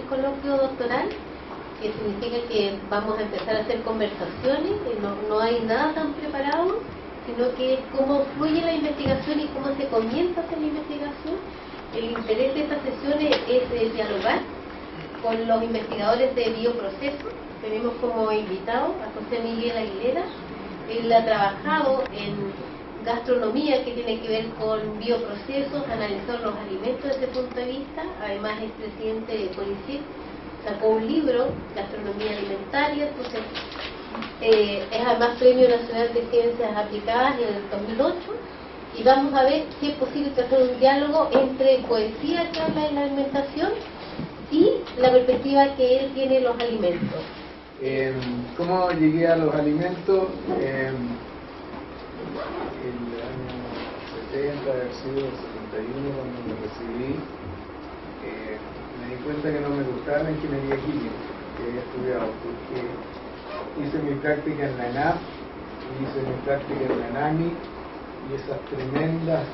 coloquio doctoral, que significa que vamos a empezar a hacer conversaciones, no hay nada tan preparado, sino que es cómo fluye la investigación y cómo se comienza a hacer la investigación. El interés de estas sesiones es dialogar con los investigadores de bioprocesos. Tenemos como invitado a José Miguel Aguilera. Él ha trabajado en gastronomía, que tiene que ver con bioprocesos, analizar los alimentos desde ese punto de vista. Además es presidente de CONICYT, sacó un libro, Gastronomía Alimentaria. Entonces es además Premio Nacional de Ciencias Aplicadas en el 2008, y vamos a ver si es posible hacer un diálogo entre poesía que habla de la alimentación y la perspectiva que él tiene de los alimentos. ¿Cómo llegué a los alimentos? El año 70, haber sido 71, cuando me recibí, me di cuenta que no me gustaba la ingeniería química que había estudiado, porque hice mi práctica en la ENAP, hice mi práctica en la ENAMI, y esas tremendas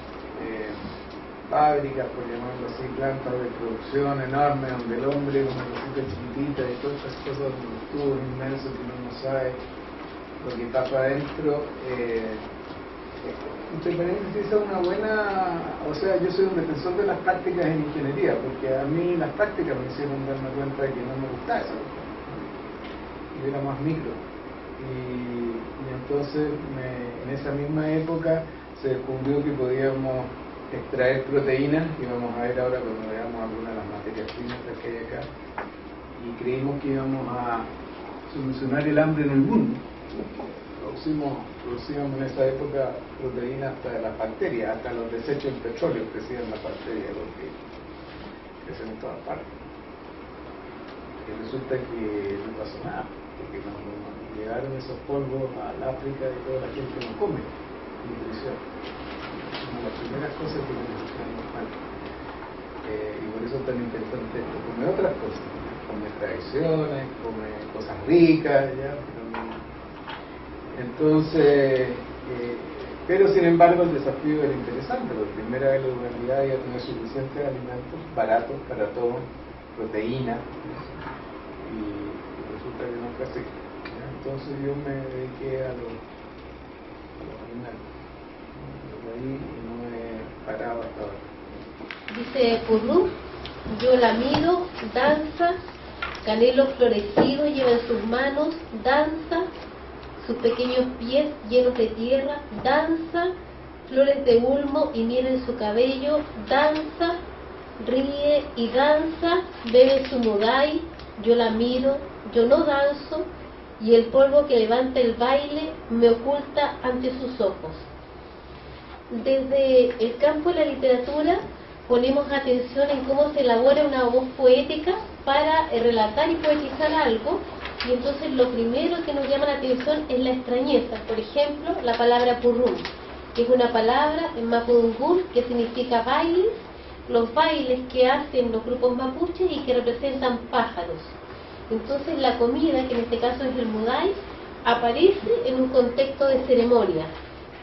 fábricas, por llamarlo así, plantas de producción enormes, donde el hombre es una cosita chiquitita y todas estas cosas, un tubo inmenso que uno no sabe lo que está para adentro. Entre paréntesis, es una buena, o sea, yo soy un defensor de las prácticas en ingeniería, porque a mí las prácticas me hicieron darme cuenta de que no me gustaba eso. Yo era más micro, y entonces en esa misma época se descubrió que podíamos extraer proteínas, que vamos a ver ahora cuando veamos algunas de las materias primas que hay acá, y creímos que íbamos a solucionar el hambre en el mundo. Producíamos en esa época proteínas hasta de las bacterias, hasta los desechos del petróleo crecían las bacterias, lo que crecen en todas partes. Y resulta que no pasó nada, porque nos llegaron esos polvos al África y toda la gente no come nutrición. Es una de las primeras cosas que la nutrición nos falta. Y por eso es tan interesante esto. Come otras cosas, come tradiciones, come cosas ricas, ¿ya? Entonces, pero sin embargo el desafío era interesante, porque primera vez la humanidad iba a tener suficientes alimentos baratos para todos, proteína, y resulta que no fue así. Entonces yo me dediqué a los alimentos, desde ahí no he parado hasta ahora. Dice Purru, yo la miro, danza, canelo florecido lleva en sus manos, danza, sus pequeños pies llenos de tierra, danza, flores de ulmo y miel en su cabello, danza, ríe y danza, bebe su mudai, yo la miro, yo no danzo, y el polvo que levanta el baile me oculta ante sus ojos. Desde el campo de la literatura ponemos atención en cómo se elabora una voz poética para relatar y poetizar algo, y entonces lo primero que nos llama la atención es la extrañeza. Por ejemplo, la palabra purrum, que es una palabra en mapudungún que significa bailes, los bailes que hacen los grupos mapuches y que representan pájaros. Entonces la comida, que en este caso es el mudai, aparece en un contexto de ceremonia.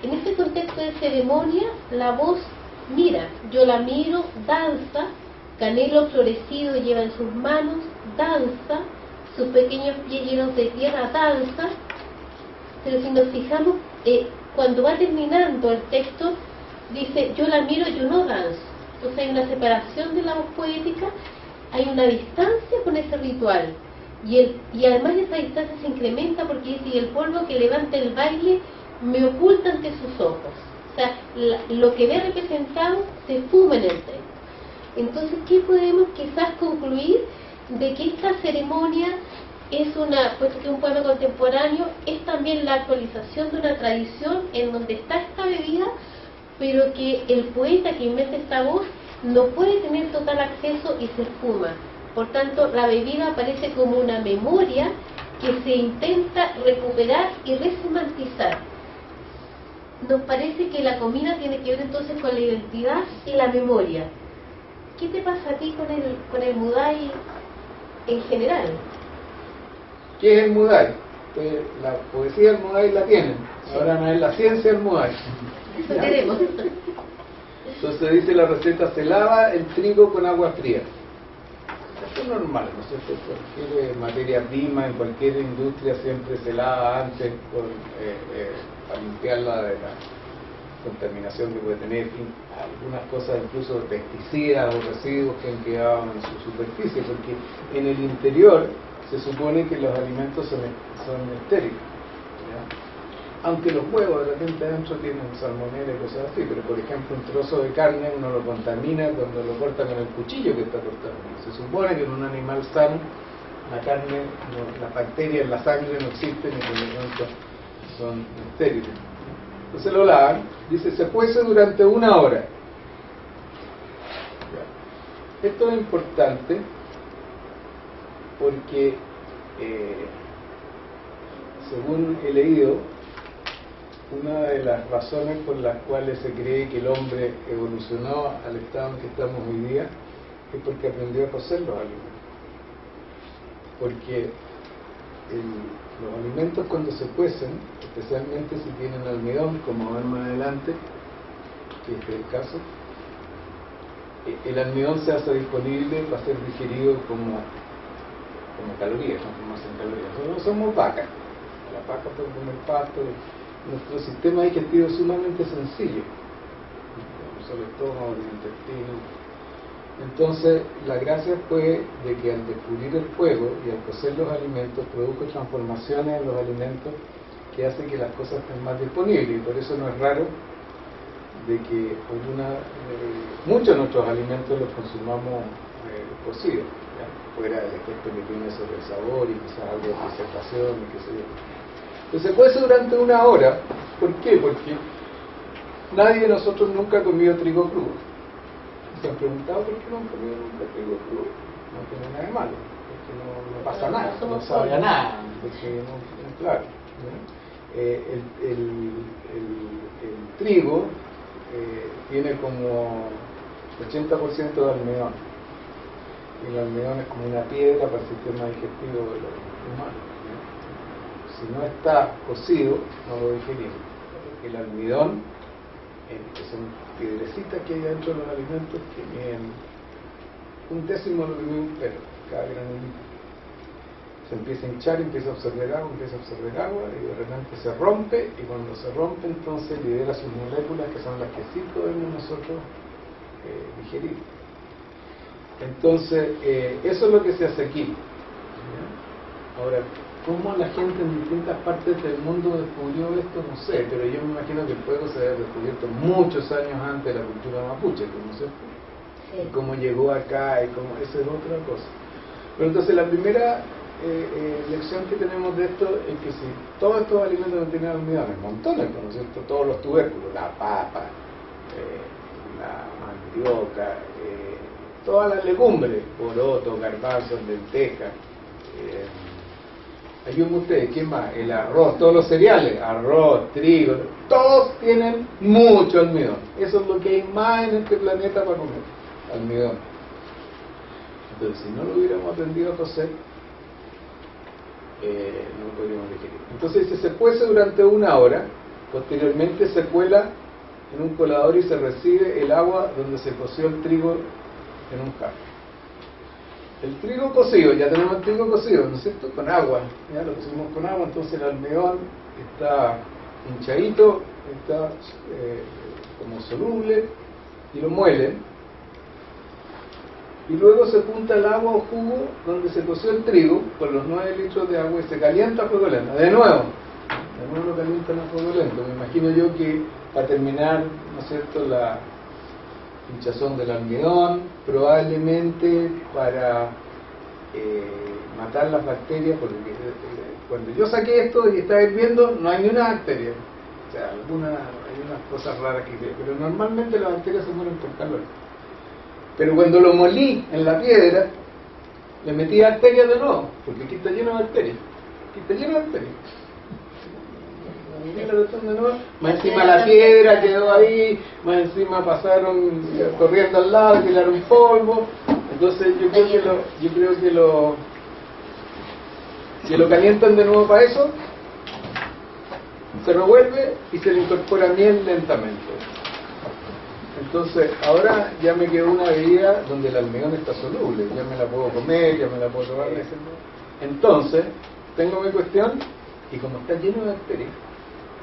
En ese contexto de ceremonia, la voz mira, yo la miro, danza, canelo florecido lleva en sus manos, danza, sus pequeños pies llenos de tierra, danza. Pero si nos fijamos, cuando va terminando el texto, dice, yo la miro, yo no danzo. Entonces hay una separación de la voz poética, hay una distancia con ese ritual. Y además esa distancia se incrementa porque dice, y el polvo que levanta el baile me oculta ante sus ojos. O sea, lo que ve representado se fuma en el texto. Entonces, ¿qué podemos quizás concluir? De que esta ceremonia es puesto que es un poema contemporáneo, es también la actualización de una tradición en donde está esta bebida, pero que el poeta que inventa esta voz no puede tener total acceso y se esfuma. Por tanto, la bebida aparece como una memoria que se intenta recuperar y resemantizar. Nos parece que la comida tiene que ver entonces con la identidad y la memoria. ¿Qué te pasa a ti con el mudai en general? ¿Qué es el mudai? La poesía del mudai la tienen, ahora no es la ciencia del mudai. Eso queremos. Entonces dice la receta, se lava el trigo con agua fría. Esto es normal, ¿no es cierto? Cualquier materia prima en cualquier industria siempre se lava antes para limpiarla de la contaminación que puede tener, algunas cosas, incluso pesticidas o residuos que han quedado en su superficie, porque en el interior se supone que los alimentos son estériles, ¿ya? Aunque los huevos de repente adentro tienen salmonela y cosas así, pero por ejemplo un trozo de carne uno lo contamina cuando lo corta con el cuchillo que está cortando. Se supone que en un animal sano la carne, las bacterias en la sangre no existen y por lo tanto son estériles. Entonces lo lavan, dice, se cuece durante 1 hora. Ya. Esto es importante porque, según he leído, una de las razones por las cuales se cree que el hombre evolucionó al estado en que estamos hoy día es porque aprendió a cocer los alimentos. Porque los alimentos cuando se cuecen, especialmente si tienen almidón, como ver más adelante, que este es el caso, el almidón se hace disponible para ser digerido como calorías, transformarse en calorías. Nosotros somos vacas, las vacas pueden comer pasto, nuestro sistema digestivo es sumamente sencillo, solo el estómago, el intestino. Entonces, la gracia fue de que al descubrir el fuego y al cocer los alimentos, produjo transformaciones en los alimentos que hacen que las cosas estén más disponibles, y por eso no es raro de que muchos de nuestros alimentos los consumamos cocidos, fuera del efecto que tiene sobre el sabor y quizás algo de presentación y qué sé yo. Entonces, se cuece durante 1 hora. ¿Por qué? Porque nadie de nosotros nunca ha comido trigo crudo. ¿Se han preguntado por qué no han comido nunca trigo crudo? No tiene nada de malo, porque no pasa nada, no sabe a nada, porque no, claro, ¿no? El trigo tiene como 80% de almidón, y el almidón es como una piedra para el sistema digestivo de los humanos, ¿no? Si no está cocido, no lo digerimos. El almidón, que son piedrecitas que hay dentro de los alimentos, que miden 1/10 de lo que mide un pelo, cada granulito. Se empieza a hinchar, empieza a absorber agua, y de repente se rompe, y cuando se rompe entonces libera sus moléculas, que son las que sí podemos nosotros digerir. Entonces, eso es lo que se hace aquí. Ahora, ¿cómo la gente en distintas partes del mundo descubrió esto? No sé, pero yo me imagino que el fuego se había descubierto muchos años antes de la cultura mapuche, ¿no es cierto? Sí. Y cómo llegó acá, y cómo, esa es otra cosa. Pero entonces la primera lección que tenemos de esto es que si todos estos alimentos no tienen almidones, montones, ¿no es cierto? Todos los tubérculos, la papa, la mandioca, todas las legumbres, poroto, garbanzos, lentejas, ayúdenme ustedes, ¿qué más? El arroz, todos los cereales, arroz, trigo, todos tienen mucho almidón. Eso es lo que hay más en este planeta para comer, almidón. Entonces, si no lo hubiéramos aprendido a cocer, no lo podríamos digerir. Entonces, se cuece durante 1 hora, posteriormente se cuela en un colador y se recibe el agua donde se coció el trigo en un jarro. El trigo cocido, ya tenemos el trigo cocido, ¿no es cierto? Con agua, ya lo pusimos con agua, entonces el almidón está hinchadito, está como soluble, y lo muelen, y luego se junta el agua o jugo donde se coció el trigo con los 9 litros de agua y se calienta a fuego lento. De nuevo lo calientan a fuego lento. Me imagino yo que para terminar, ¿no es cierto?, la hinchazón del almidón, probablemente para matar las bacterias, porque cuando yo saqué esto y estaba hirviendo no hay ni una bacteria, o sea, hay unas cosas raras que pero normalmente las bacterias se mueren por calor. Pero cuando lo molí en la piedra, le metí bacterias de nuevo, porque aquí está lleno de bacterias, más encima la piedra quedó ahí, más encima pasaron corriendo al lado, tiraron polvo. Entonces yo creo que lo calientan de nuevo para eso, se revuelve y se le incorpora miel lentamente. Entonces, ahora ya me quedó una bebida donde el almidón está soluble, ya me la puedo comer, ya me la puedo tomar. Entonces, tengo mi cuestión, y como está lleno de bacterias,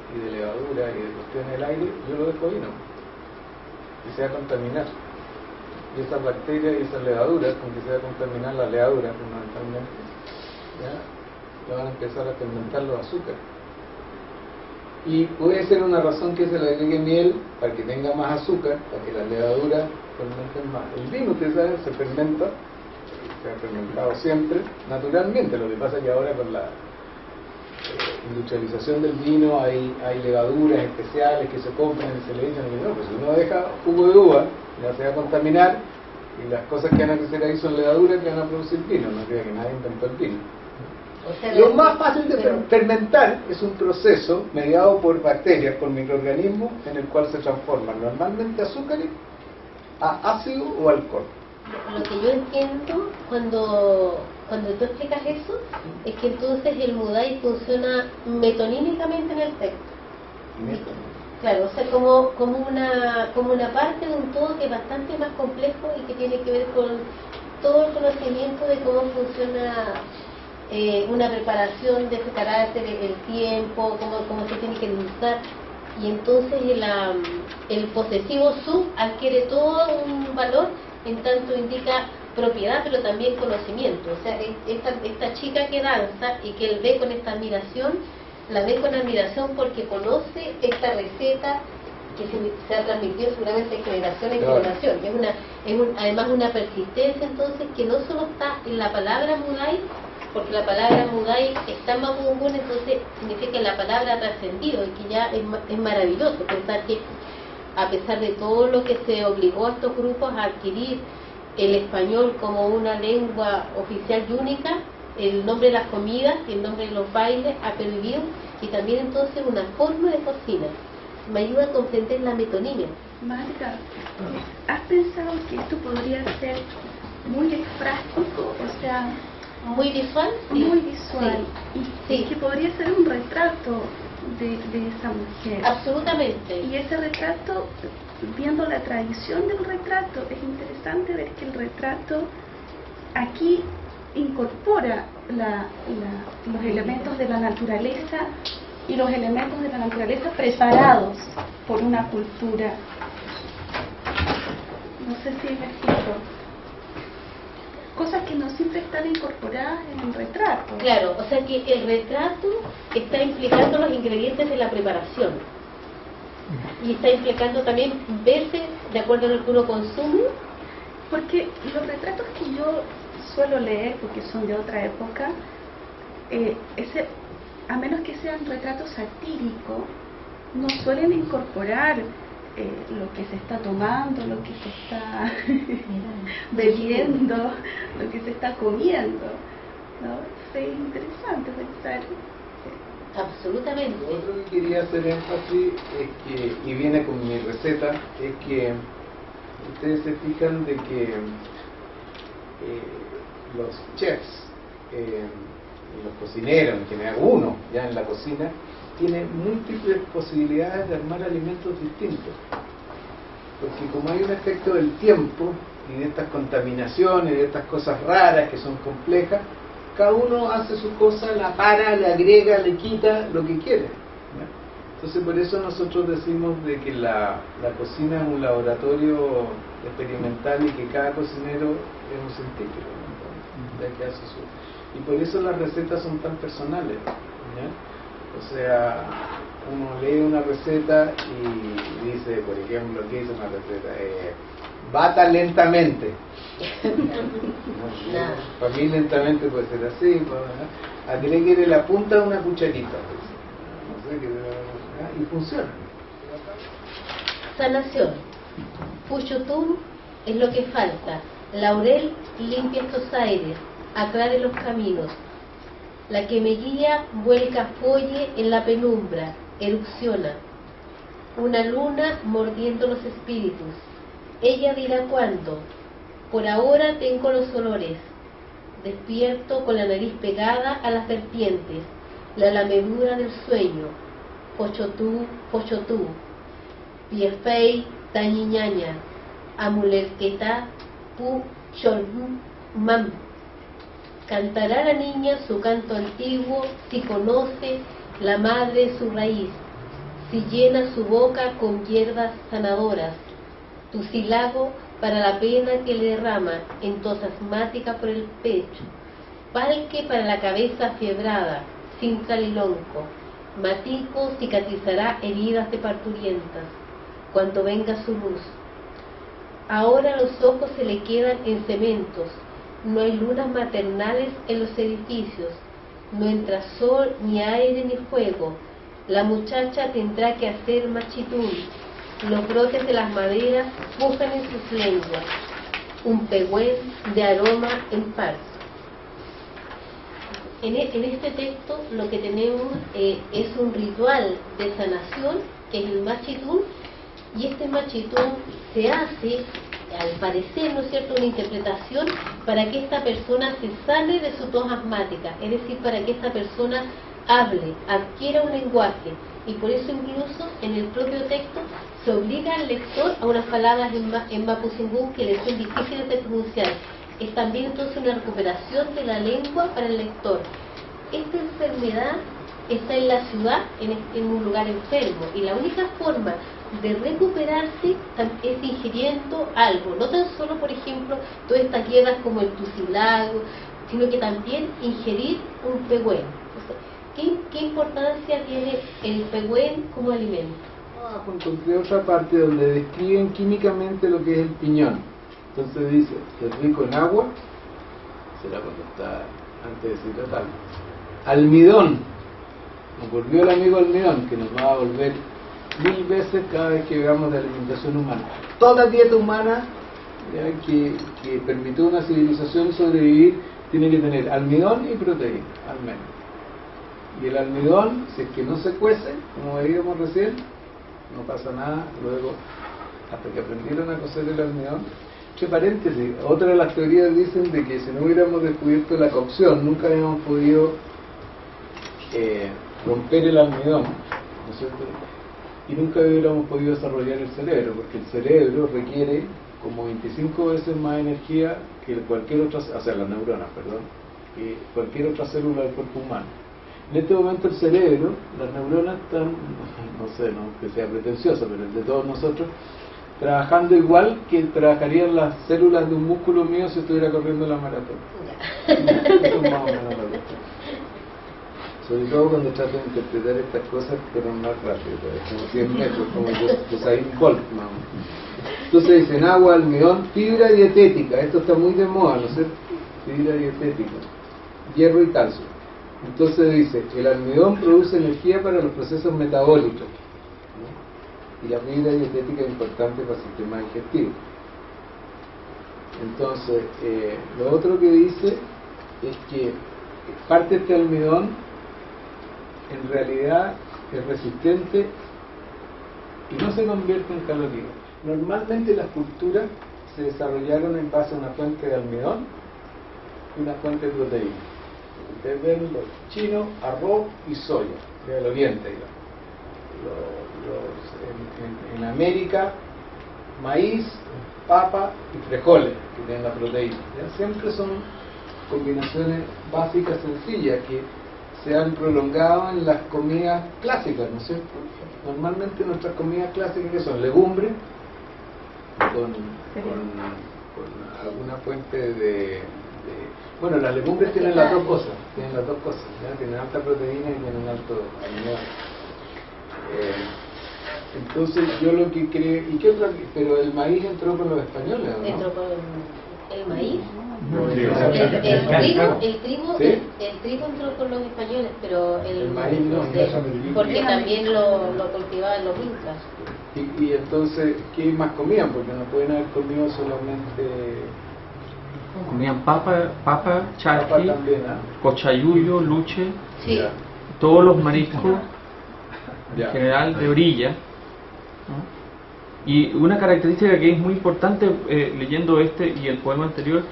y de levadura, y de cuestiones del aire, yo lo dejo ahí, ¿no? Y se va a contaminar. Y esas bacterias y esas levaduras, con que se va a contaminar las levaduras fundamentalmente, ¿ya? Le van a empezar a fermentar los azúcares. Y puede ser una razón que se le agregue miel para que tenga más azúcar, para que las levaduras fermenten más. El vino, ustedes saben, se fermenta, se ha fermentado siempre, naturalmente. Lo que pasa es que ahora con la industrialización del vino hay levaduras especiales que se compran y se le dicen que no, pues si uno deja jugo de uva, ya se va a contaminar y las cosas que van a crecer ahí son levaduras que van a producir vino. No crea que nadie inventó el vino. O sea, Lo más fácil de fermentar es un proceso mediado por bacterias, por microorganismos, en el cual se transforman normalmente azúcares a ácido o alcohol. Lo que yo entiendo cuando tú explicas eso es que entonces el Mudai funciona metonímicamente en el texto. Claro, o sea, como una parte de un todo que es bastante más complejo y que tiene que ver con todo el conocimiento de cómo funciona una preparación de ese carácter, el tiempo, cómo se tiene que endulzar. Y entonces el posesivo sub adquiere todo un valor en tanto indica propiedad, pero también conocimiento. O sea, esta chica que danza y que él ve con esta admiración, la ve con admiración porque conoce esta receta que se ha transmitido seguramente de generación en generación. Es además una persistencia entonces que no solo está en la palabra Mudai, porque la palabra Mudai está en Mapudungun, entonces significa que la palabra ha trascendido y que ya es maravilloso pensar que a pesar de todo lo que se obligó a estos grupos a adquirir el español como una lengua oficial y única, el nombre de las comidas y el nombre de los bailes ha pervivido, y también entonces una forma de cocina. Me ayuda a comprender la metonimia. Marga, ¿has pensado que esto podría ser muy práctico? O sea, muy visual, sí. Muy visual. Sí. Y que podría ser un retrato de esa mujer. Absolutamente. Y ese retrato, viendo la tradición del retrato, es interesante ver que el retrato aquí incorpora los elementos de la naturaleza y los elementos de la naturaleza preparados por una cultura. No sé si me explico. Cosas que no siempre están incorporadas en el retrato. Claro, o sea que el retrato está implicando los ingredientes de la preparación y está implicando también verse de acuerdo a lo que uno consume. Porque los retratos que yo suelo leer, porque son de otra época, a menos que sean retratos satíricos, no suelen incorporar lo que se está tomando, lo que se está bebiendo, lo que se está comiendo, ¿no? Es interesante pensar. Absolutamente. Lo otro que quería hacer énfasis es que, y viene con mi receta, es que ustedes se fijan de que los chefs, los cocineros, en general uno ya en la cocina, tiene múltiples posibilidades de armar alimentos distintos, porque como hay un efecto del tiempo y de estas contaminaciones y de estas cosas raras que son complejas, cada uno hace su cosa, la para, le agrega, le quita lo que quiere, ¿no? Entonces por eso nosotros decimos de que la cocina es un laboratorio experimental y que cada cocinero es un científico, ¿no? Ya que hace y por eso las recetas son tan personales, ¿no? O sea, uno lee una receta y dice, por ejemplo, ¿qué dice una receta? Bata lentamente. Para mí lentamente puede ser así, ¿no? Agréguele la punta de una cucharita, no sé, y funciona. Sanación. Puchutún es lo que falta. Laurel limpia estos aires, aclare los caminos. La que me guía vuelca folle en la penumbra, erupciona. Una luna mordiendo los espíritus. Ella dirá cuándo. Por ahora tengo los olores. Despierto con la nariz pegada a las vertientes, la lamedura del sueño. Pochotú, pochotú. Piefei, tañiñaña, amulerqueta, pu, cholm, mam. Cantará la niña su canto antiguo si conoce la madre su raíz, si llena su boca con hierbas sanadoras, tusilago para la pena que le derrama en tos asmática por el pecho, palque para la cabeza fiebrada, sin tralilonco, matico cicatrizará heridas de parturientas, cuando venga su luz. Ahora los ojos se le quedan en cementos, no hay lunas maternales en los edificios, no entra sol, ni aire, ni fuego. La muchacha tendrá que hacer machitún. Los brotes de las maderas pujan en sus lenguas. Un pehuen de aroma en par. En este texto lo que tenemos es un ritual de sanación, que es el machitún, y este machitún se hace, al parecer, ¿no es cierto?, una interpretación para que esta persona se sane de su tos asmática, es decir, para que esta persona hable, adquiera un lenguaje, y por eso incluso en el propio texto se obliga al lector a unas palabras en mapuzungún que le son difíciles de pronunciar. Es también entonces una recuperación de la lengua para el lector. Esta enfermedad está en la ciudad, en un lugar enfermo, y la única forma de recuperarse es ingiriendo algo, no tan solo, por ejemplo, todas estas hierbas como el tusilago, sino que también ingerir un pehuen. ¿Qué importancia tiene el pehuen como alimento? Encontré otra parte donde describen químicamente lo que es el piñón. Entonces dice, es rico en agua, será cuando está antes de deshidratarlo. Almidón, nos volvió el amigo almidón, que nos va a volver 1000 veces cada vez que veamos de alimentación humana. Toda dieta humana que permitió a una civilización sobrevivir tiene que tener almidón y proteína, al menos. Y el almidón, si es que no se cuece, como veíamos recién, no pasa nada. Luego, hasta que aprendieron a cocer el almidón. Que paréntesis, otra de las teorías dicen de que si no hubiéramos descubierto la cocción, nunca habíamos podido romper el almidón, ¿no es cierto? Y nunca hubiéramos podido desarrollar el cerebro, porque el cerebro requiere como 25 veces más energía que cualquier otra, o sea, las neuronas, perdón, que cualquier otra célula del cuerpo humano. En este momento el cerebro, las neuronas están, no sé, no que sea pretencioso, pero el de todos nosotros, trabajando igual que trabajarían las células de un músculo mío si estuviera corriendo la maratón. Eso es más o menos la cuestión. Sobre todo cuando trato de interpretar estas cosas, pero más rápido, como 100 metros, como Usain Bolt, más o menos. Entonces dicen agua, almidón, fibra dietética, esto está muy de moda, ¿no es cierto? Fibra dietética, hierro y calcio. Entonces dice, el almidón produce energía para los procesos metabólicos, ¿no? Y la fibra dietética es importante para el sistema digestivo. Entonces, lo otro que dice es que parte de este almidón en realidad es resistente y no se convierte en calorías. Normalmente las culturas se desarrollaron en base a una fuente de almidón y una fuente de proteína. Ustedes ven los chinos, arroz y soya, del oriente, digamos. En América, maíz, papa y frijoles, que tienen la proteína. ¿Ya? Siempre son combinaciones básicas, sencillas, que se han prolongado en las comidas clásicas, ¿no es cierto? Normalmente nuestras comidas clásicas, que son legumbres, con alguna fuente de... Bueno, las legumbres tienen las dos cosas, ¿ya? Tienen alta proteína y tienen alto almidón. Entonces yo lo que creo, ¿y qué otra? Pero el maíz entró con los españoles, ¿no? Entró con el maíz. No, El trigo ¿sí? el trigo entró con los españoles, pero el maíz no, porque también lo cultivaban los incas. Y entonces, ¿qué más comían? Porque no pueden haber comido solamente... Comían papa, charqui, Papa también, ¿ah? cochayuyo, luche, Sí. Ya. todos los mariscos Ya. en general de orilla, ¿no? Y una característica que es muy importante leyendo este y el poema anterior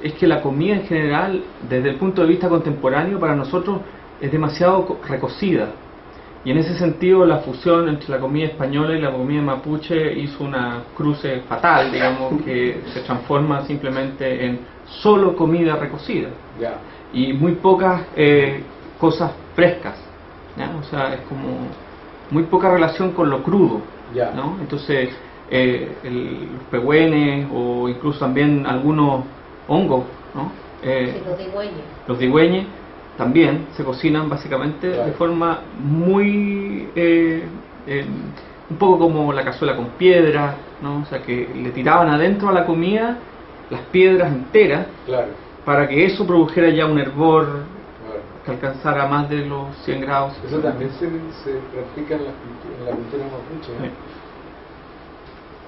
es que la comida en general, desde el punto de vista contemporáneo, para nosotros es demasiado recocida. Y en ese sentido la fusión entre la comida española y la comida mapuche hizo una cruce fatal, digamos, que se transforma simplemente en solo comida recocida Ya. y muy pocas cosas frescas, ¿ya? O sea, es como muy poca relación con lo crudo, Ya. ¿no? Entonces los pehuenes o incluso también algunos hongos, ¿no? Sí, los digüeños. Los digüeñes también se cocinan básicamente Claro. de forma muy un poco como la cazuela con piedra, ¿no? O sea, que le tiraban adentro a la comida las piedras enteras Claro. para que eso produjera ya un hervor Claro. que alcanzara más de los 100 grados. Eso también se practica en la cultura mapuche, ¿no? Sí.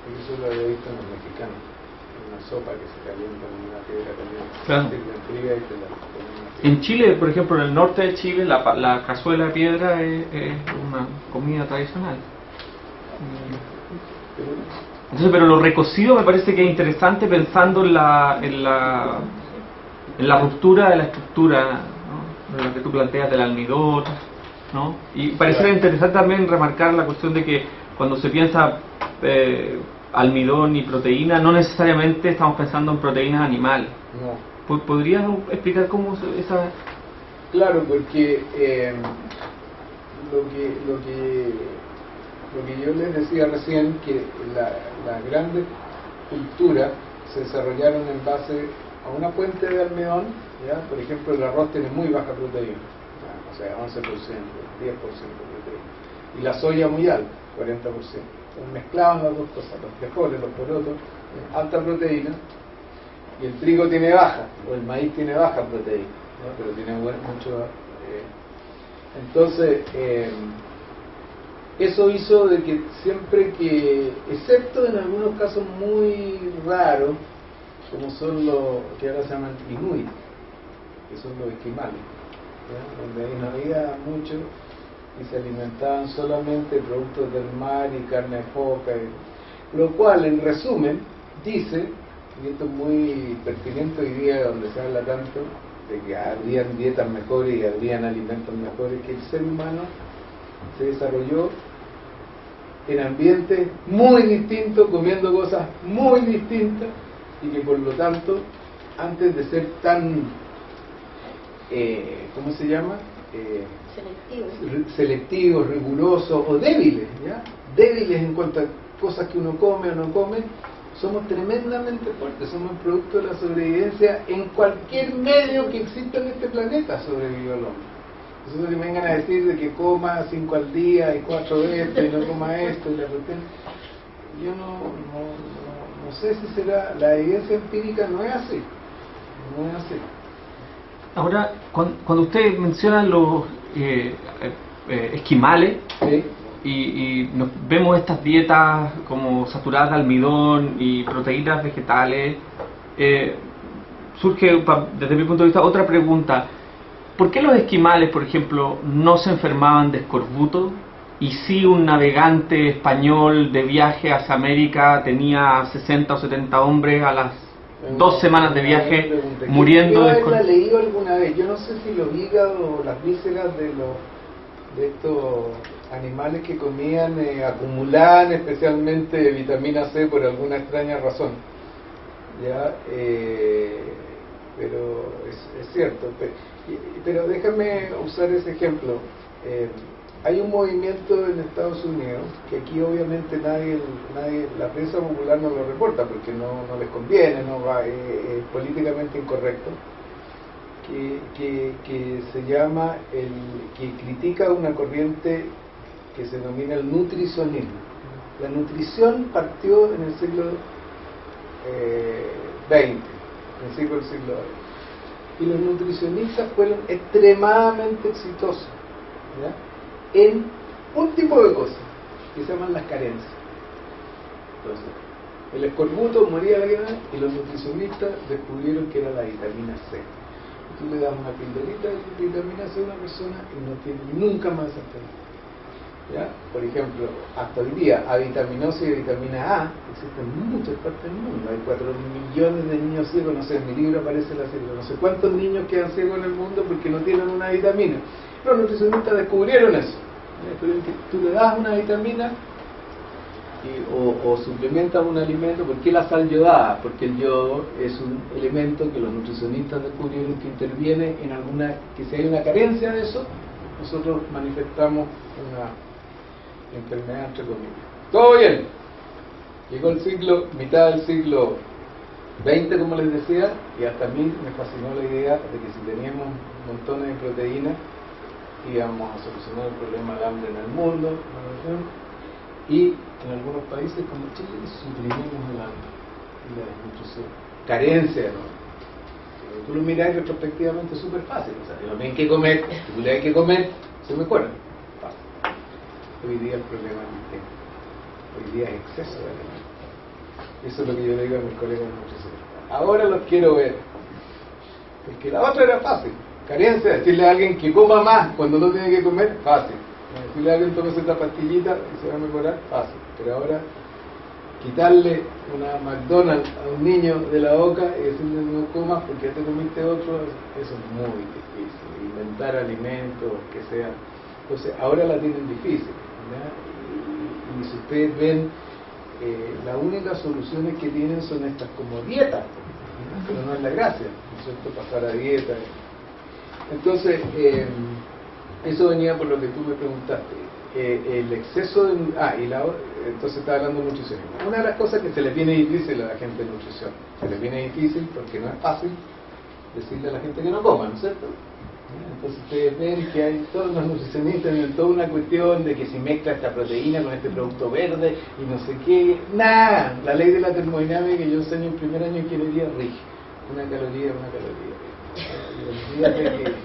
Eso lo había visto en los mexicanos, en una sopa que se calienta en una piedra caliente, Claro. se sirve fría y te la ponen así. En Chile, por ejemplo, en el norte de Chile, la cazuela de piedra es una comida tradicional. Entonces, pero lo recocido me parece que es interesante pensando en la ruptura de la estructura, ¿no? De lo que tú planteas del almidón, ¿no? Y parece interesante también remarcar la cuestión de que cuando se piensa almidón y proteína, no necesariamente estamos pensando en proteínas animales. No. ¿Podrías explicar cómo esa...? Claro, porque lo que yo les decía recién, que las grandes culturas se desarrollaron en base a una fuente de almidón, ¿ya? Por ejemplo, el arroz tiene muy baja proteína, ¿ya? O sea, 11%, 10% de proteína, y la soya muy alta, 40%. Entonces, mezclaban las dos cosas, los frijoles, los porotos, alta proteína, y el trigo tiene baja, o el maíz tiene baja proteína, ¿no? Pero tiene mucho. Entonces, eso hizo de que siempre que, excepto en algunos casos muy raros, como son los que ahora se llaman inuit, que son los esquimales, ¿ya? Donde ahí no había mucho y se alimentaban solamente productos del mar y carne de foca, lo cual, en resumen, dice, y esto es muy pertinente hoy día donde se habla tanto de que habrían dietas mejores y habrían alimentos mejores, que el ser humano se desarrolló en ambientes muy distintos, comiendo cosas muy distintas, y que por lo tanto, antes de ser tan ¿cómo se llama? Selectivos, rigurosos o débiles, ¿ya? Débiles en cuanto a cosas que uno come o no come, somos tremendamente fuertes, somos el producto de la sobrevivencia en cualquier medio que exista en este planeta, sobrevivió el hombre. Entonces que me vengan a decir de que coma 5 al día y 4 esto y no coma esto y la cuestión, yo no sé si será, la evidencia empírica no es así, no es así. Ahora, cuando usted menciona los esquimales, ¿Sí? y nos vemos estas dietas como saturadas de almidón y proteínas vegetales, surge desde mi punto de vista otra pregunta. ¿Por qué los esquimales, por ejemplo, no se enfermaban de escorbuto y si un navegante español de viaje hacia América tenía 60 o 70 hombres a las 2 semanas de viaje muriendo de escorbuto? Yo he leído alguna vez, yo no sé si los hígados o las vísceras de estos animales que comían acumulaban especialmente vitamina C por alguna extraña razón, ya, pero es cierto. Pero déjame usar ese ejemplo. Hay un movimiento en Estados Unidos que aquí obviamente nadie, la prensa popular no lo reporta porque no les conviene, es políticamente incorrecto, que se llama que critica una corriente que se denomina el nutricionismo. La nutrición partió en el siglo XX, en el siglo XX, y los nutricionistas fueron extremadamente exitosos, ¿ya? En un tipo de cosas que se llaman las carencias. Entonces, el escorbuto moría alguien y los nutricionistas descubrieron que era la vitamina C. Tú le das una pildorita de vitamina C a una persona y no tiene nunca más esa enfermedad, ¿ya? Por ejemplo, hasta hoy día, avitaminosis y vitamina A existen en muchas partes del mundo. Hay 4 millones de niños ciegos, no sé, en mi libro aparece la cifra, no sé cuántos niños quedan ciegos en el mundo porque no tienen una vitamina. Los nutricionistas descubrieron eso, Pero tú le das una vitamina o suplementas un alimento. ¿Por qué la sal yodada? Porque el yodo es un elemento que los nutricionistas descubrieron que interviene en alguna, que si hay una carencia de eso, nosotros manifestamos una enfermedad, entre comillas. Todo bien. Llegó el siglo, mitad del siglo XX, como les decía, y hasta a mí me fascinó la idea de que si teníamos montones de proteínas íbamos a solucionar el problema del hambre en el mundo, y en algunos países como Chile suprimimos el hambre y la desnutrición, carencia, ¿no? Tú lo miras retrospectivamente, es súper fácil, o sea, que lo tienen que comer, si tú le hay que comer, se mejora. Fácil. Hoy día el problema es distinto. Hoy día es exceso de alimentos. Eso es lo que yo le digo a mis colegas nutricionistas. Ahora los quiero ver. Porque la otra era fácil. Carencia, decirle a alguien que coma más cuando no tiene que comer, fácil. Decirle a alguien tome esta pastillita y se va a mejorar, fácil. Pero ahora, quitarle una McDonald's a un niño de la boca y decirle no comas porque ya te comiste otro, eso es muy difícil. Inventar alimentos, que sea. Entonces, ahora la tienen difícil, ¿verdad? Y si ustedes ven, las únicas soluciones que tienen son estas como dietas, pero no es la gracia, ¿no es cierto? Pasar a dieta. Entonces, eso venía por lo que tú me preguntaste. El exceso de... entonces estaba hablando de nutrición. Una de las cosas que se le viene difícil a la gente de nutrición, se le viene difícil porque no es fácil decirle a la gente que no coma, ¿no es cierto? Entonces ustedes ven que hay todos los nutricionistas en toda una cuestión de que si mezcla esta proteína con este producto verde y no sé qué, nada, la ley de la termodinámica que yo enseño en primer año de ingeniería rige, una caloría. Y olvídate que nada,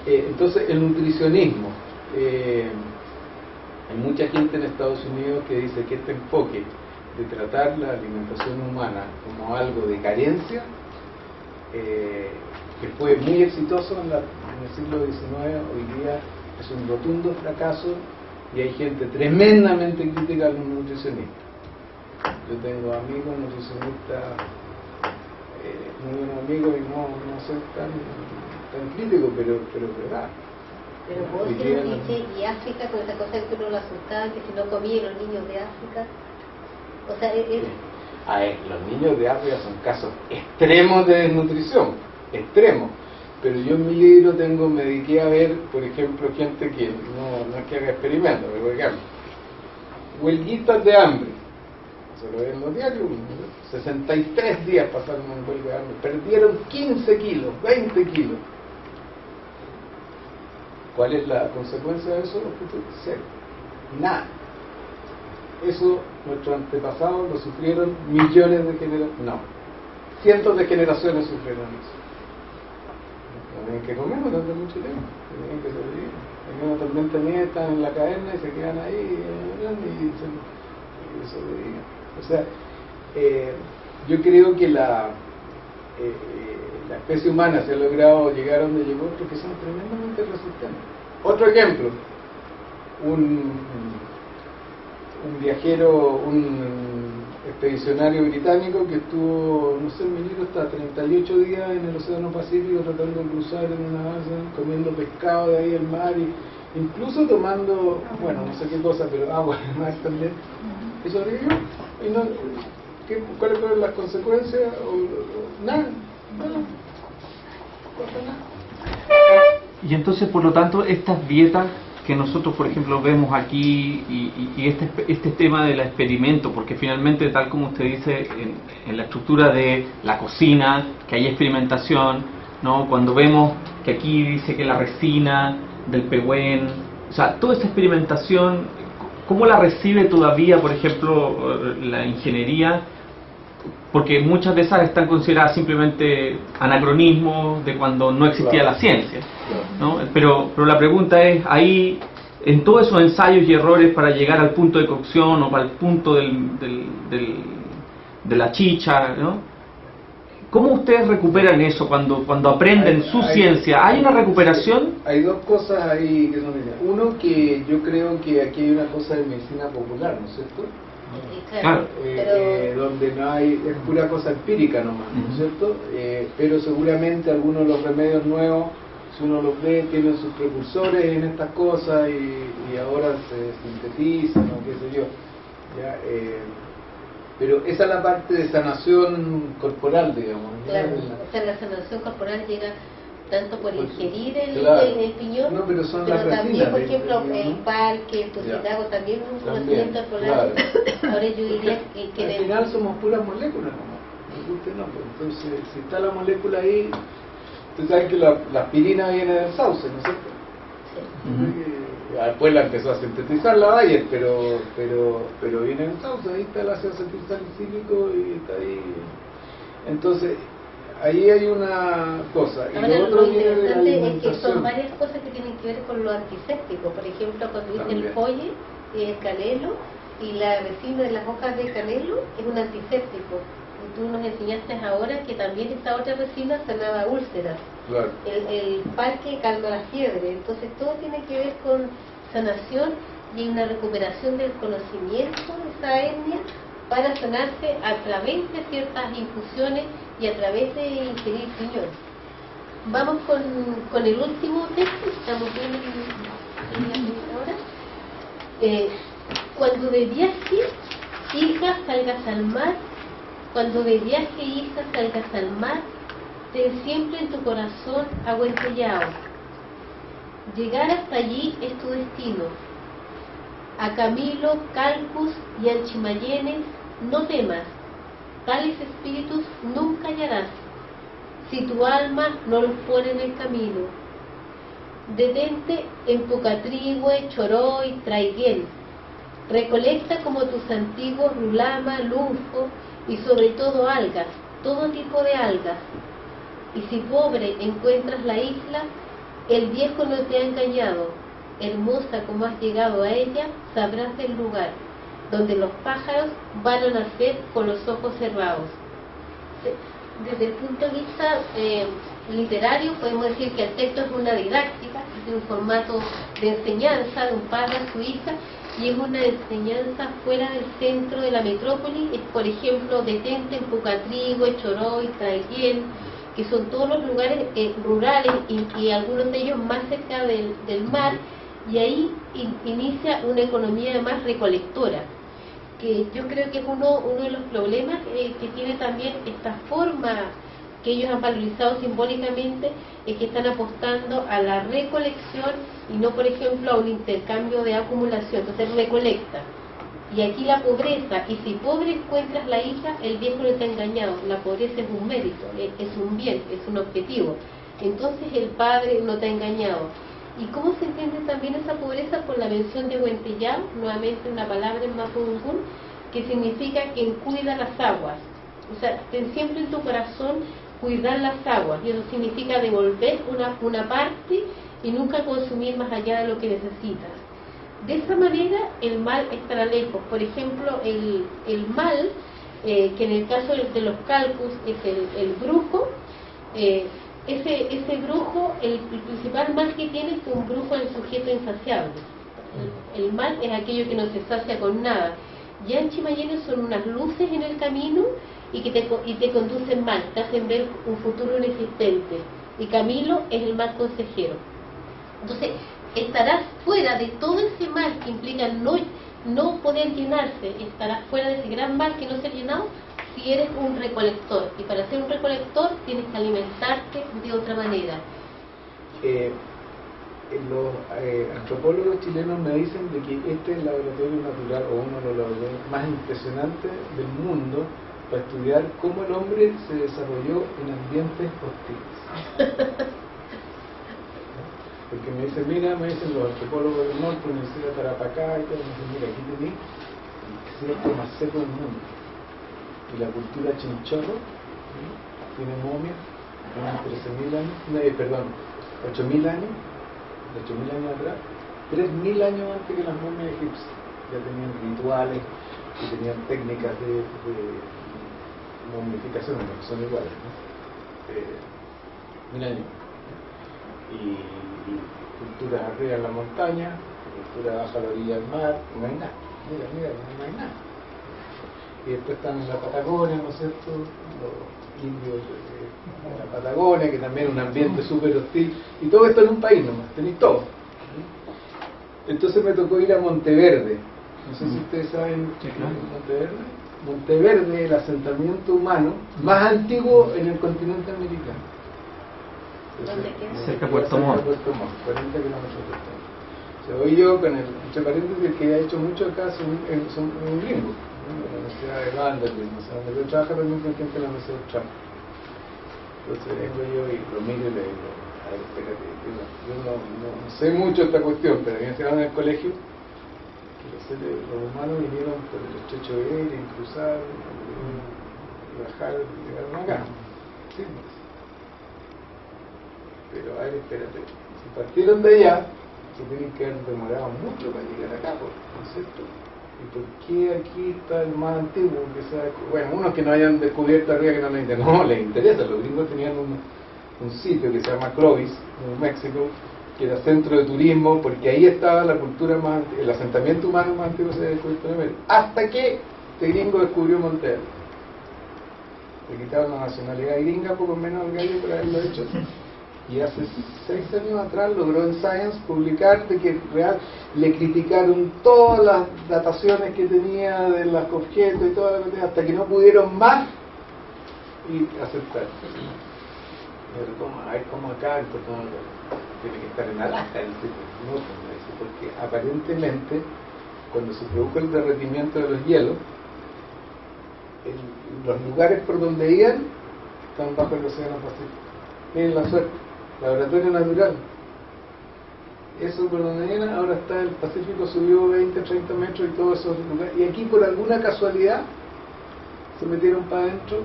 entonces el nutricionismo, hay mucha gente en Estados Unidos que dice que este enfoque de tratar la alimentación humana como algo de carencia, que fue muy exitoso en el siglo XIX, hoy día es un rotundo fracaso y hay gente tremendamente crítica a los nutricionistas. Yo tengo amigos nutricionistas, muy buenos amigos, y no soy tan crítico, pero es verdad. Pero vos dices, y África, con esa cosa que uno lo asustaba, que si no comía los niños de África, o sea, los niños de África son casos extremos de desnutrición, extremos. Pero yo en mi libro me dediqué a ver, por ejemplo, gente que no es que haga experimentos, pero por ejemplo, huelguitas de hambre. Se lo ven en los diarios, 63 días pasaron en huelga de hambre, perdieron 15 kilos, 20 kilos. ¿Cuál es la consecuencia de eso? Cero. Nada. Eso nuestros antepasados lo sufrieron millones de generaciones, no, cientos de generaciones sufrieron eso. Tienen que comer durante mucho tiempo, tienen que sobrevivir. Hay una tormenta de nieve, están en la caverna y se quedan ahí y sobreviven. O sea, yo creo que la especie humana se ha logrado llegar a donde llegó porque son tremendamente resistentes. Otro ejemplo, un viajero, un expedicionario británico que estuvo, no sé, en mi libro está 38 días en el Océano Pacífico tratando de cruzar en una balsa, comiendo pescado de ahí del mar y incluso tomando, bueno, no sé qué cosa, pero agua del mar también. Y sobrevivió. Y no, ¿cuáles fueron las consecuencias? Nada. Y entonces, por lo tanto, estas dietas que nosotros, por ejemplo, vemos aquí y este tema del experimento, porque finalmente, tal como usted dice, en la estructura de la cocina, que hay experimentación, ¿no? Cuando vemos que aquí dice que la resina del pehuen, o sea, toda esta experimentación, ¿cómo la recibe todavía, por ejemplo, la ingeniería? Porque muchas de esas están consideradas simplemente anacronismos de cuando no existía la ciencia, ¿no? Pero la pregunta es, ahí, en todos esos ensayos y errores para llegar al punto de cocción o para el punto de la chicha, ¿no? ¿Cómo ustedes recuperan eso cuando aprenden su ciencia? ¿Hay una recuperación? Hay dos cosas ahí que son distintas. Uno, que yo creo que aquí hay una cosa de medicina popular, ¿no es cierto? Claro. Donde no hay, es pura cosa empírica nomás, ¿no es cierto? Pero seguramente algunos de los remedios nuevos si uno los ve, tienen sus precursores en estas cosas y ahora se sintetizan o qué sé yo. ¿Ya? Pero esa es la parte de sanación corporal, digamos. Claro, ¿Ya? o sea, la sanación corporal llega tanto por ingerir claro. el piñón, No, pero son pero las también, resinas por del ejemplo, piñón, el ¿no? parque, el tucinago, también es un conocimiento polar. claro. Ahora yo diría que Al final somos puras moléculas, ¿no? Nos guste o no, pues. Entonces, si está la molécula ahí, usted sabe que la aspirina viene del sauce, ¿no es cierto? sí. Después la empezó a sintetizar la Bayer, pero viene del sauce, ahí está el ácido acetilsalicílico y está ahí. Entonces, ahí hay una cosa. Y Ahora, lo otro lo viene de la interesante es que alimentación. son varias cosas que tienen que ver con lo antiséptico. Por ejemplo, cuando dice el También. folle, el canelo, y la resina de las hojas de canelo es un antiséptico. Y tú nos enseñaste ahora que también esta otra resina sanaba úlceras. Claro. El parque calma la fiebre. Entonces todo tiene que ver con sanación y una recuperación del conocimiento de esa etnia para sanarse a través de ciertas infusiones y a través de ingerir piñón. Vamos con el último texto, estamos viendo ahora. Cuando de viaje, hija, salgas al mar, cuando de viaje, hija, salgas al mar, ten siempre en tu corazón a Huentellao. Llegar hasta allí es tu destino. A Camilo, Calcus y Anchimayenes no temas, tales espíritus nunca hallarás, si tu alma no los pone en el camino. Detente en Pucatrihue, Choroy, Traiguén, recolecta como tus antiguos rulama, lunfo y sobre todo algas, todo tipo de algas. Y si pobre encuentras la isla, el viejo no te ha engañado, hermosa como has llegado a ella, sabrás del lugar, donde los pájaros van a nacer con los ojos cerrados. Desde el punto de vista literario, podemos decir que el texto es una didáctica, es un formato de enseñanza de un padre a su hija, y es una enseñanza fuera del centro de la metrópoli. Es, por ejemplo, detente en Pucatrihue, Choroy, Traiguén, que son todos los lugares rurales y algunos de ellos más cerca del mar, y ahí inicia una economía más recolectora, que yo creo que es uno de los problemas que tiene también esta forma que ellos han valorizado simbólicamente, es que están apostando a la recolección y no, por ejemplo, a un intercambio de acumulación. Entonces recolecta. Y aquí la pobreza, y si pobre encuentras la hija, el viejo no te ha engañado. La pobreza es un mérito, es un bien, es un objetivo. Entonces el padre no te ha engañado. ¿Y cómo se entiende también esa pobreza? Por la mención de Huentellao, nuevamente una palabra en mapudungún, que significa quien cuida las aguas. O sea, ten siempre en tu corazón cuidar las aguas, y eso significa devolver una parte y nunca consumir más allá de lo que necesitas. De esa manera el mal estará lejos. Por ejemplo, el mal, que en el caso de los Calcus es el brujo, ese brujo, el principal mal que tiene es que un brujo es el sujeto insaciable. El mal es aquello que no se sacia con nada. Y Anchimayenes son unas luces en el camino y te conducen mal, te hacen ver un futuro inexistente. Y Camilo es el mal consejero. Entonces, estarás fuera de todo ese mal que implica no poder llenarse, estarás fuera de ese gran mal que no se ha llenado si eres un recolector. Y para ser un recolector tienes que alimentarte de otra manera. Los antropólogos chilenos me dicen de que este es el laboratorio natural, o uno de los laboratorios más impresionantes del mundo, para estudiar cómo el hombre se desarrolló en ambientes hostiles. Porque me dicen, mira, me dicen los antropólogos del norte, Universidad de Tarapacá y todo, me dicen, mira, aquí tenéis el desierto más seco del mundo. Y la cultura chinchorro tiene momias, tiene 13.000 años, 8.000 años, de 8.000 años atrás, 3.000 años antes que las momias egipcias. Ya tenían rituales y tenían técnicas de momificación, que son iguales, ¿no? 1.000 años. Y culturas arriba en la montaña, cultura baja a la orilla del mar, no hay nada. Mira, no hay nada. y después están en la Patagonia, ¿no es cierto? Los indios de la Patagonia, que también es un ambiente súper hostil, y todo esto en un país nomás, tenéis todo. Entonces me tocó ir a Monteverde, no sé si ustedes saben Sí, claro. Monteverde. Monteverde es el asentamiento humano más antiguo en el continente americano. ¿Dónde queda? Cerca de Puerto Montt. 40 kilómetros de distancia. O sea, hoy yo, con el, entre paréntesis, el que ha hecho mucho acá son un gringo, ¿no? De la Universidad de Vanderbilt, o sea, donde yo trabajo también con gente de la Universidad de Trump. Entonces vengo yo y lo miro y le digo, a ver, espérate, yo no sé mucho esta cuestión, pero me enseñaron en el colegio que los humanos vinieron por el estrecho de Bering, cruzaron, y bajaron y llegaron acá. Sí, pero a ver, espérate, si partieron de allá, se tienen que haber demorado mucho para llegar acá, ¿no es cierto? ¿Y por qué aquí está el más antiguo que sea? Bueno, unos que no hayan descubierto arriba que no les interesa. Los gringos tenían un sitio que se llama Clovis, en México, que era centro de turismo, porque ahí estaba la cultura más antigua, el asentamiento humano más antiguo que se había descubierto en América. Hasta que este gringo descubrió Monteverde. Le quitaron la nacionalidad gringa, poco menos al gallo por haberlo hecho. Y hace 6 años atrás logró en Science publicar de que le criticaron todas las dataciones que tenía de los objetos y todas las cosas, hasta que no pudieron más y aceptar. A ver cómo acá tiene que estar en Alaska, no, porque aparentemente cuando se produjo el derretimiento de los hielos, los lugares por donde iban están bajo el océano Pacífico. Miren la suerte. Laboratorio natural. Eso por donde era, ahora está el Pacífico, subió 20, 30 metros y todos esos lugares. Y aquí por alguna casualidad se metieron para adentro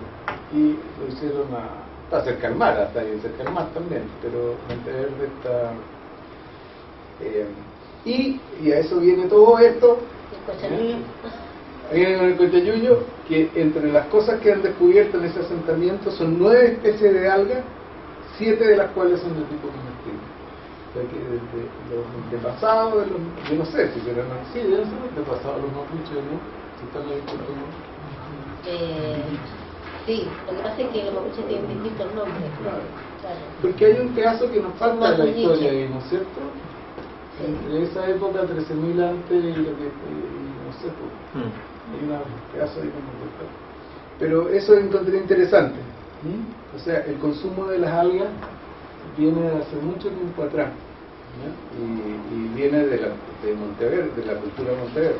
y lo hicieron está cerca del mar, hasta ahí cerca del mar también, pero Monteverde está... y a eso viene todo esto. El Cochanillo. Viene con el Cochayuyo, que entre las cosas que han descubierto en ese asentamiento son 9 especies de algas, 7 de las cuales son de tipo comestible. O sea que desde los antepasados, yo no sé si serán así, deben ser los antepasados, los mapuches, ¿no? Si están ahí por ahí. Sí, lo que pasa es que los mapuches tienen distintos nombres. Claro. Claro. Porque hay un pedazo que nos falta de la Mapuche. historia ahí, ¿no es cierto? Sí. Entre esa época, 13.000 antes y lo que, no sé, pues, hay un pedazo ahí que nos falta. Pero eso encontré interesante. O sea, el consumo de las algas viene de hace mucho tiempo atrás, ¿no? Y viene de Monteverde, de la cultura de Monteverde.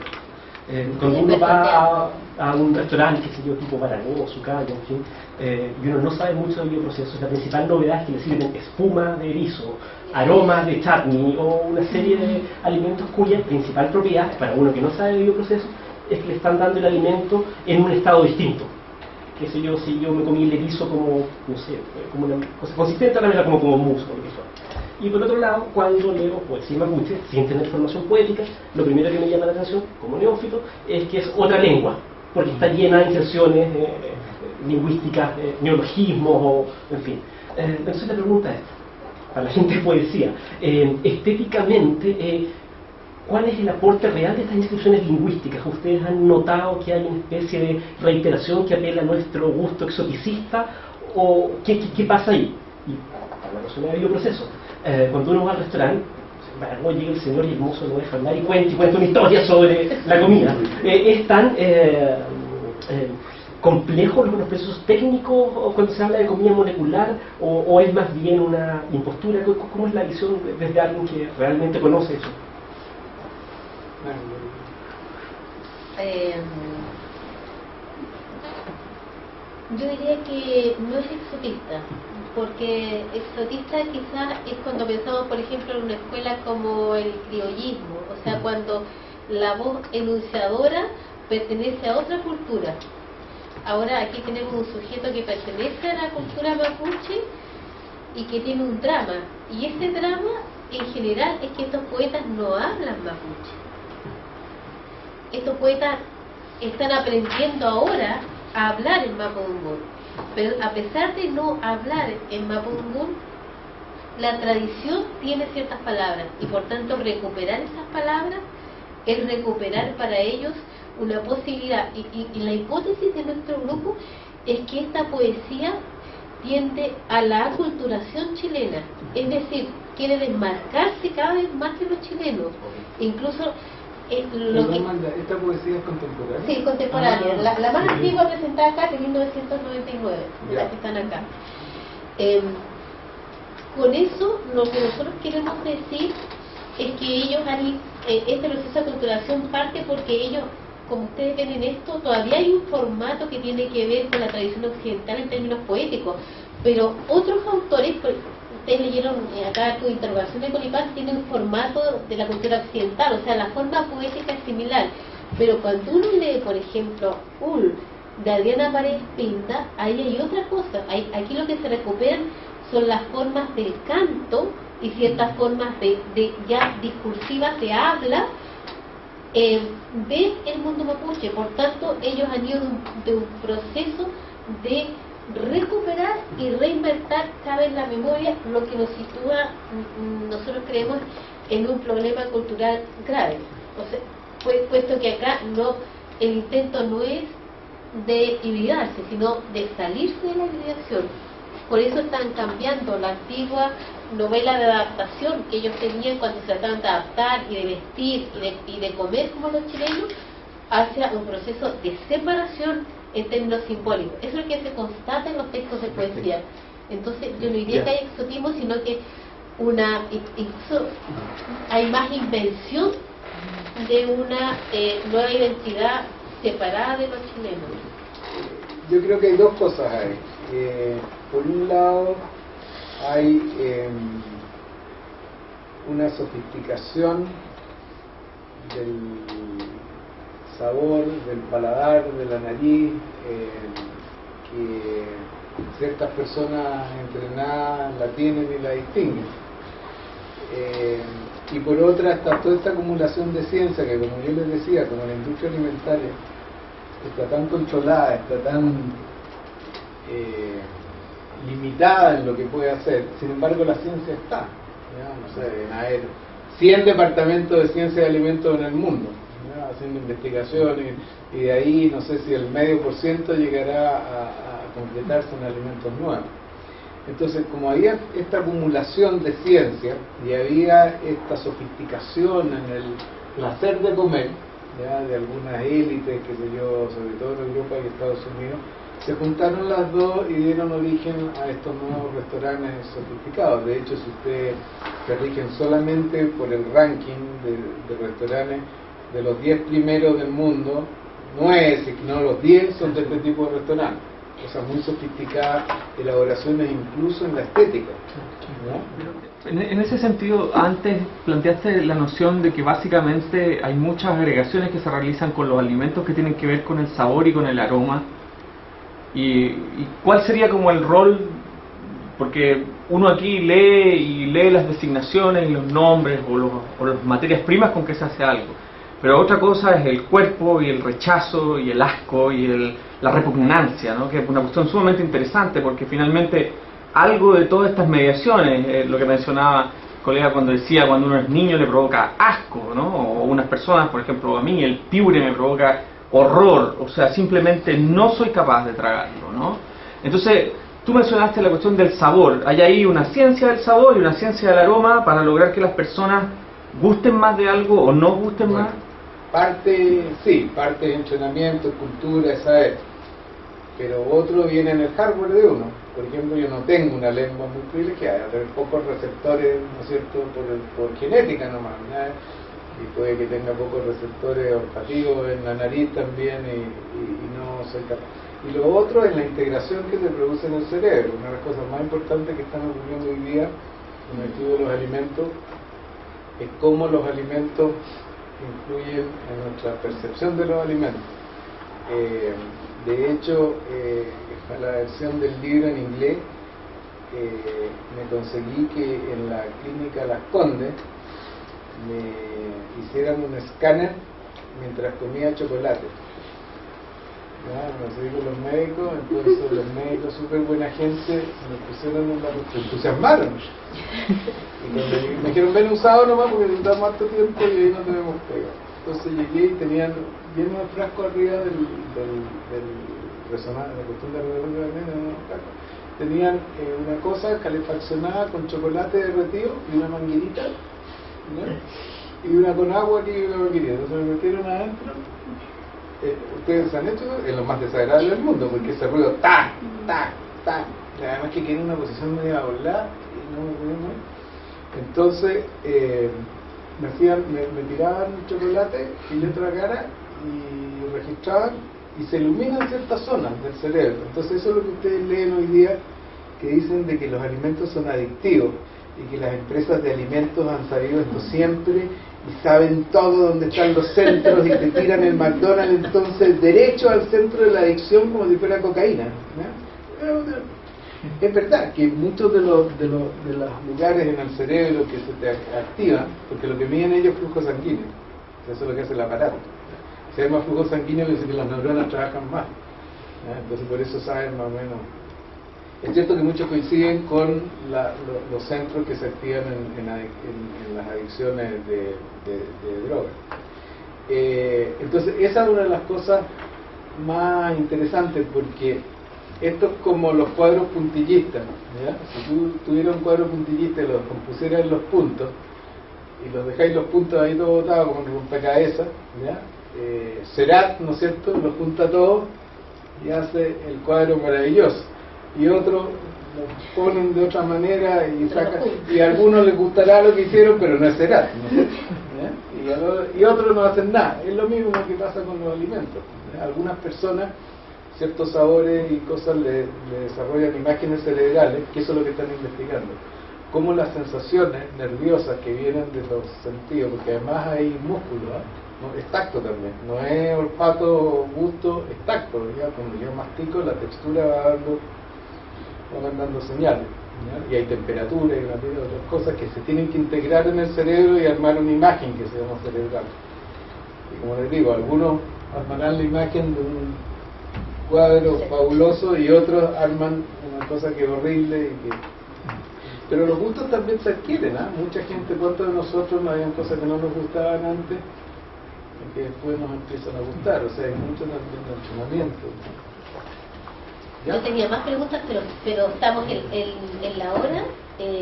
Cuando uno va a un restaurante, qué sé yo, tipo Paraguay, Cayo, en fin, y uno no sabe mucho de bioprocesos, la principal novedad es que le sirven espuma de erizo, aromas de chutney o una serie de alimentos cuya principal propiedad, para uno que no sabe de bioprocesos, es que le están dando el alimento en un estado distinto. Qué sé yo, si yo me comí el erizo como, no sé, como una cosa consistente, ahora me la como mousse o lo que fuera. Y por otro lado, cuando leo poesía mapuche, sin tener formación poética, lo primero que me llama la atención, como neófito, es que es otra lengua, porque está llena de inserciones lingüísticas, neologismos, o, en fin. Entonces la pregunta es, para la gente de poesía, estéticamente, ¿cuál es el aporte real de estas instituciones lingüísticas? ¿Ustedes han notado que hay una especie de reiteración que apela a nuestro gusto exoticista? ¿O qué pasa ahí? Y para la persona de bioproceso, cuando uno va al restaurante, luego llega el señor y el mozo no deja hablar y cuenta una historia sobre la comida. ¿Es tan complejo los procesos técnicos cuando se habla de comida molecular o es más bien una impostura? ¿Cómo es la visión desde alguien que realmente conoce eso? Yo diría que no es exotista, porque exotista quizás es cuando pensamos, por ejemplo, en una escuela como el criollismo, o sea, cuando la voz enunciadora pertenece a otra cultura. Ahora aquí tenemos un sujeto que pertenece a la cultura mapuche y que tiene un drama, y ese drama en general es que estos poetas no hablan mapuche. Estos poetas están aprendiendo ahora a hablar en mapudungún, pero a pesar de no hablar en mapudungún, la tradición tiene ciertas palabras y por tanto recuperar esas palabras es recuperar para ellos una posibilidad, y la hipótesis de nuestro grupo es que esta poesía tiende a la aculturación chilena, es decir, quiere desmarcarse cada vez más de los chilenos, incluso ¿Esta poesía es contemporánea? Sí, contemporánea. La más Sí. antigua presentada acá es de 1999, Ya. las que están acá. Con eso, lo que nosotros queremos decir es que ellos este proceso de aculturación parte porque ellos, como ustedes ven en esto, todavía hay un formato que tiene que ver con la tradición occidental en términos poéticos, pero otros autores, ustedes leyeron acá tu interrogación de Colipán, tiene un formato de la cultura occidental, o sea, la forma poética es similar, pero cuando uno lee, por ejemplo, de Adriana Paredes Pinda, ahí hay otra cosa. Aquí lo que se recuperan son las formas del canto y ciertas formas de ya discursivas de habla del mundo mapuche. Por tanto, ellos han ido de un proceso de recuperar y reinventar cada vez la memoria, lo que nos sitúa, nosotros creemos, en un problema cultural grave. O sea, puesto que acá el intento no es de hibridarse, sino de salirse de la hibridación. Por eso están cambiando la antigua novela de adaptación que ellos tenían cuando se trataban de adaptar y de vestir y de comer como los chilenos, hacia un proceso de separación en términos simbólicos. Eso es lo que se constata en los textos de poesía. Entonces yo no diría que hay exotismo, sino que incluso hay más invención de una nueva identidad separada de los chilenos. Yo creo que hay dos cosas ahí. Por un lado hay una sofisticación del sabor, del paladar, de la nariz, que ciertas personas entrenadas la tienen y la distinguen. Y por otra está toda esta acumulación de ciencia que, como yo les decía, como la industria alimentaria está tan controlada, está tan limitada en lo que puede hacer. Sin embargo, la ciencia está, ¿ya? No sé, deben haber 100 departamentos de ciencia de alimentos en el mundo, ¿ya? Haciendo investigaciones, y de ahí no sé si el 0,5% llegará a completarse en alimentos nuevos. Entonces, como había esta acumulación de ciencia y había esta sofisticación en el placer de comer, ¿ya? De algunas élites, qué sé yo, sobre todo en Europa y Estados Unidos, se juntaron las dos y dieron origen a estos nuevos restaurantes sofisticados. De hecho, si ustedes se rigen solamente por el ranking de restaurantes, de los 10 primeros del mundo, 9, si no los 10, son de este tipo de restaurantes. O sea, muy sofisticadas, elaboraciones incluso en la estética, ¿no? En ese sentido, antes planteaste la noción de que básicamente hay muchas agregaciones que se realizan con los alimentos que tienen que ver con el sabor y con el aroma. ¿Y cuál sería como el rol? Porque uno aquí lee las designaciones y los nombres o las materias primas con que se hace algo, pero otra cosa es el cuerpo y el rechazo y el asco y la repugnancia, ¿no? Que es una cuestión sumamente interesante, porque finalmente algo de todas estas mediaciones, lo que mencionaba el colega cuando decía, cuando uno es niño le provoca asco, ¿no? O unas personas, por ejemplo a mí el piure me provoca horror, o sea, simplemente no soy capaz de tragarlo, ¿no? Entonces, tú mencionaste la cuestión del sabor. Hay ahí una ciencia del sabor y una ciencia del aroma para lograr que las personas gusten más de algo o no gusten más. Parte de entrenamiento, cultura, es saber, pero otro viene en el hardware de uno. Por ejemplo, yo no tengo una lengua muy privilegiada, tengo pocos receptores, ¿no es cierto?, por genética nomás, ¿no? Y puede que tenga pocos receptores olfativos en la nariz también y no soy capaz. Y lo otro es la integración que se produce en el cerebro. Una de las cosas más importantes que están ocurriendo hoy día en el estudio de los alimentos es cómo los alimentos influyen en nuestra percepción de los alimentos. De hecho, en la versión del libro en inglés me conseguí que en la clínica Las Condes me hicieran un escáner mientras comía chocolate. Me seguí con los médicos, entonces los médicos, súper buena gente, me pusieron en la... se entusiasmaron. Y cuando me dijeron, ven un sábado nomás porque necesitamos harto tiempo y ahí no tenemos pega. Entonces llegué y tenían lleno de frasco arriba del resonador, la cuestión de resonancia, tenían una cosa calefaccionada con chocolate derretido y una manguerita, ¿no? Y una con agua aquí y una manguerita. Entonces me metieron adentro. Ustedes han hecho, es lo más desagradable del mundo, porque ese ruido tac, tac, tac, y además que quedé en una posición media doblada y no me podía mover. Entonces me tiraban chocolate que yo tragara y registraban y se iluminan ciertas zonas del cerebro. Entonces eso es lo que ustedes leen hoy día, que dicen de que los alimentos son adictivos y que las empresas de alimentos han sabido esto siempre y saben todo dónde están los centros y te tiran el McDonald's entonces derecho al centro de la adicción como si fuera cocaína, ¿no? Es verdad que muchos de los lugares en el cerebro que se te activan, porque lo que miden ellos es flujo sanguíneo, eso es lo que hace el aparato. Si hay más flujo sanguíneo, quiere decir que las neuronas trabajan más, ¿no? Entonces por eso saben más o menos. Es cierto que muchos coinciden con los centros que se activan en las adicciones de drogas. Entonces esa es una de las cosas más interesantes, porque esto es como los cuadros puntillistas, ¿ya? Si tú tuvieras un cuadro puntillista y los compusieras en los puntos y los dejáis los puntos ahí todos botados como un rompecabezas, ¿ya? Seurat, ¿no es cierto?, los junta todos y hace el cuadro maravilloso, y otros lo ponen de otra manera y sacan, y a algunos les gustará lo que hicieron, pero no es Seurat, ¿no? Y otros no hacen nada. Es lo mismo que pasa con los alimentos, ¿ya? Algunas personas ciertos sabores y cosas le desarrollan imágenes cerebrales, que eso es lo que están investigando, como las sensaciones nerviosas que vienen de los sentidos, porque además hay músculo, ¿no? Es tacto también, no es olfato o gusto, es tacto, ¿ya? Cuando yo mastico la textura va mandando señales, ¿ya? Y hay temperatura y una serie de otras cosas que se tienen que integrar en el cerebro y armar una imagen que se llama cerebral. Y como les digo, algunos armarán la imagen de un cuadro fabuloso y otros arman una cosa que es horrible y que... Pero los gustos también se adquieren, ¿eh? Mucha gente, ¿cuántos de nosotros no habían cosas que no nos gustaban antes y que después nos empiezan a gustar? O sea, hay mucho entrenamiento. Yo tenía más preguntas, pero estamos en la hora.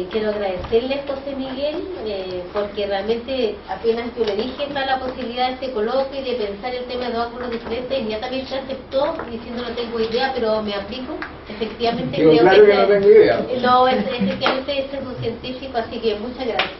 Quiero agradecerle a José Miguel, porque realmente apenas yo le dije está la posibilidad de este coloquio y de pensar el tema de dos ángulos diferentes, inmediatamente se aceptó diciendo no tengo idea, pero me aplico. Efectivamente, digo, claro que no tengo idea. No, efectivamente es un científico, así que muchas gracias.